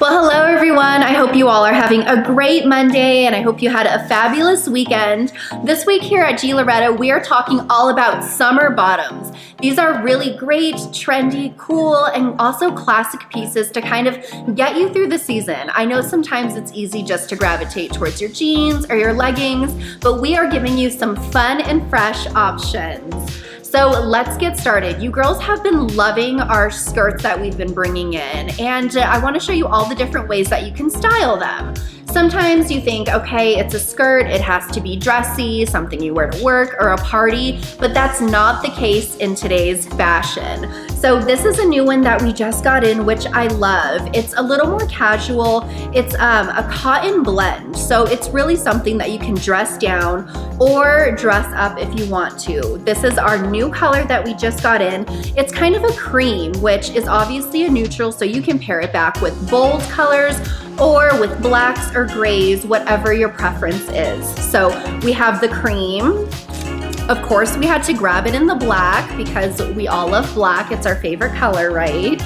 Well, hello everyone. I hope you all are having a great Monday and I hope you had a fabulous weekend. This week here at Gee Loretta, we are talking all about summer bottoms. These are really great, trendy, cool, and also classic pieces to kind of get you through the season. I know sometimes it's easy just to gravitate towards your jeans or your leggings, but we are giving you some fun and fresh options. So let's get started. You girls have been loving our skirts that we've been bringing in, and I want to show you all the different ways that you can style them. Sometimes you think, okay, it's a skirt, it has to be dressy, something you wear to work or a party, but that's not the case in today's fashion. So this is a new one that we just got in, which I love. It's a little more casual. It's a cotton blend. So it's really something that you can dress down or dress up if you want to. This is our new color that we just got in. It's kind of a cream, which is obviously a neutral, so you can pair it back with bold colors or with blacks or grays, whatever your preference is. So we have the cream. Of course, we had to grab it in the black because we all love black. It's our favorite color, right?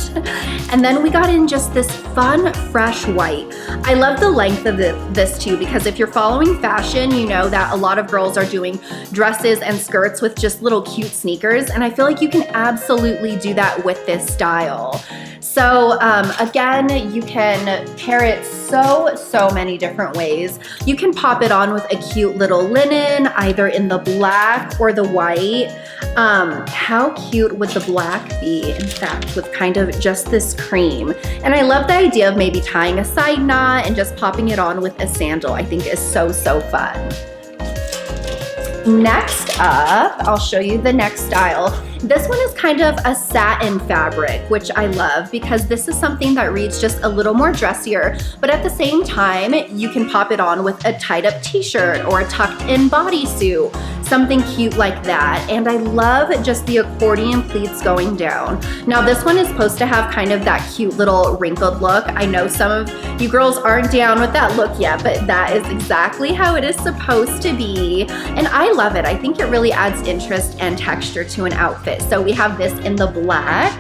And then we got in just this fun, fresh white. I love the length of this too, because if you're following fashion, you know that a lot of girls are doing dresses and skirts with just little cute sneakers. And I feel like you can absolutely do that with this style. So again, you can pair it so many different ways. You can pop it on with a cute little linen, either in the black or the white. How cute would the black be, in fact, with kind of just this cream? And I love the idea of maybe tying a side knot and just popping it on with a sandal. I think is so fun. Next up, I'll show you the next style. This one is kind of a satin fabric, which I love because this is something that reads just a little more dressier, but at the same time, you can pop it on with a tied up t-shirt or a tucked in bodysuit, something cute like that. And I love just the accordion pleats going down. Now this one is supposed to have kind of that cute little wrinkled look. I know some of you girls aren't down with that look yet, but that is exactly how it is supposed to be. And I love it. I think it really adds interest and texture to an outfit. So we have this in the black,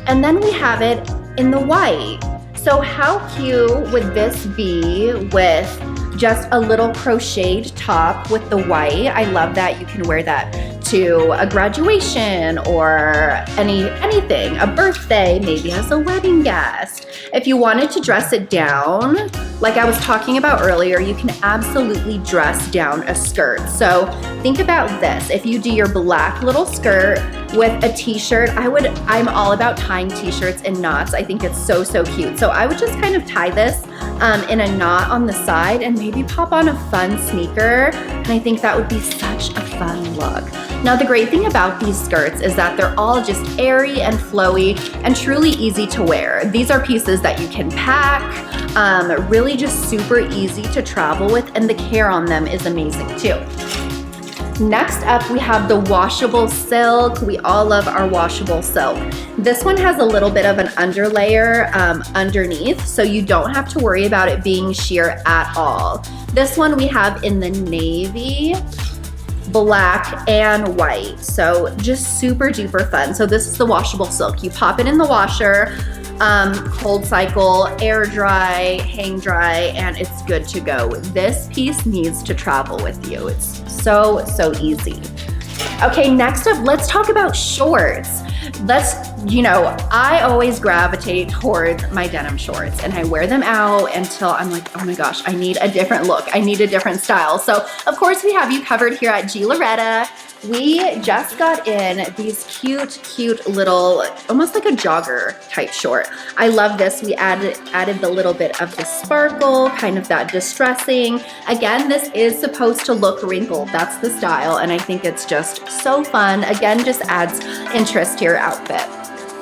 and then we have it in the white. So how cute would this be with just a little crocheted top with the white? I love that. You can wear that to a graduation or anything, a birthday, maybe as a wedding guest. If you wanted to dress it down, like I was talking about earlier, you can absolutely dress down a skirt. So think about this. If you do your black little skirt with a t-shirt, I'm all about tying t-shirts in knots. I think it's so cute. So I would just kind of tie this in a knot on the side and maybe pop on a fun sneaker. And I think that would be such a fun look. Now the great thing about these skirts is that they're all just airy and flowy and truly easy to wear. These are pieces that you can pack, really just super easy to travel with, and the care on them is amazing too. Next up, we have the washable silk. We all love our washable silk. This one has a little bit of an underlayer underneath, so you don't have to worry about it being sheer at all. This one we have in the navy, black, and white. So just super duper fun. So this is the washable silk. You pop it in the washer, cold cycle, air dry, hang dry, and it's good to go. This piece needs to travel with you. It's so easy. Okay, next up, let's talk about shorts. I always gravitate towards my denim shorts, and I wear them out until I'm like, oh my gosh, I need a different look. I need a different style. So of course we have you covered here at Gee Loretta. We just got in these cute little, almost like a jogger type short. I love this. We added the little bit of the sparkle, kind of that distressing. Again, this is supposed to look wrinkled. That's the style, and I think it's just so fun. Again, just adds interest to your outfit.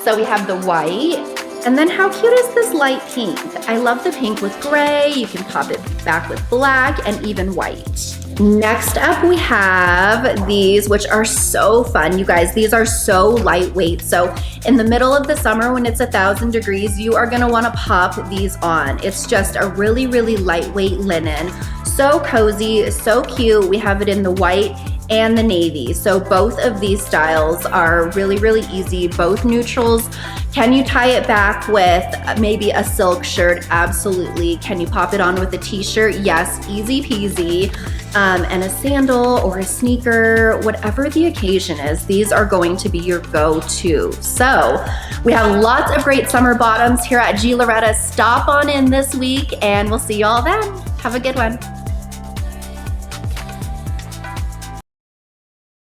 So we have the white, and then how cute is this light pink? I love the pink with gray. You can pop it back with black and even white. Next up, we have these, which are so fun. You guys, these are so lightweight. So in the middle of the summer when it's 1,000 degrees, you are gonna wanna pop these on. It's just a really lightweight linen. So cozy, so cute. We have it in the white and the navy. So both of these styles are really, really easy, both neutrals. Can you tie it back with maybe a silk shirt? Absolutely. Can you pop it on with a t-shirt? Yes, easy peasy. And a sandal or a sneaker, whatever the occasion is, these are going to be your go-to. So we have lots of great summer bottoms here at Gee Loretta. Stop on in this week and we'll see you all then. Have a good one.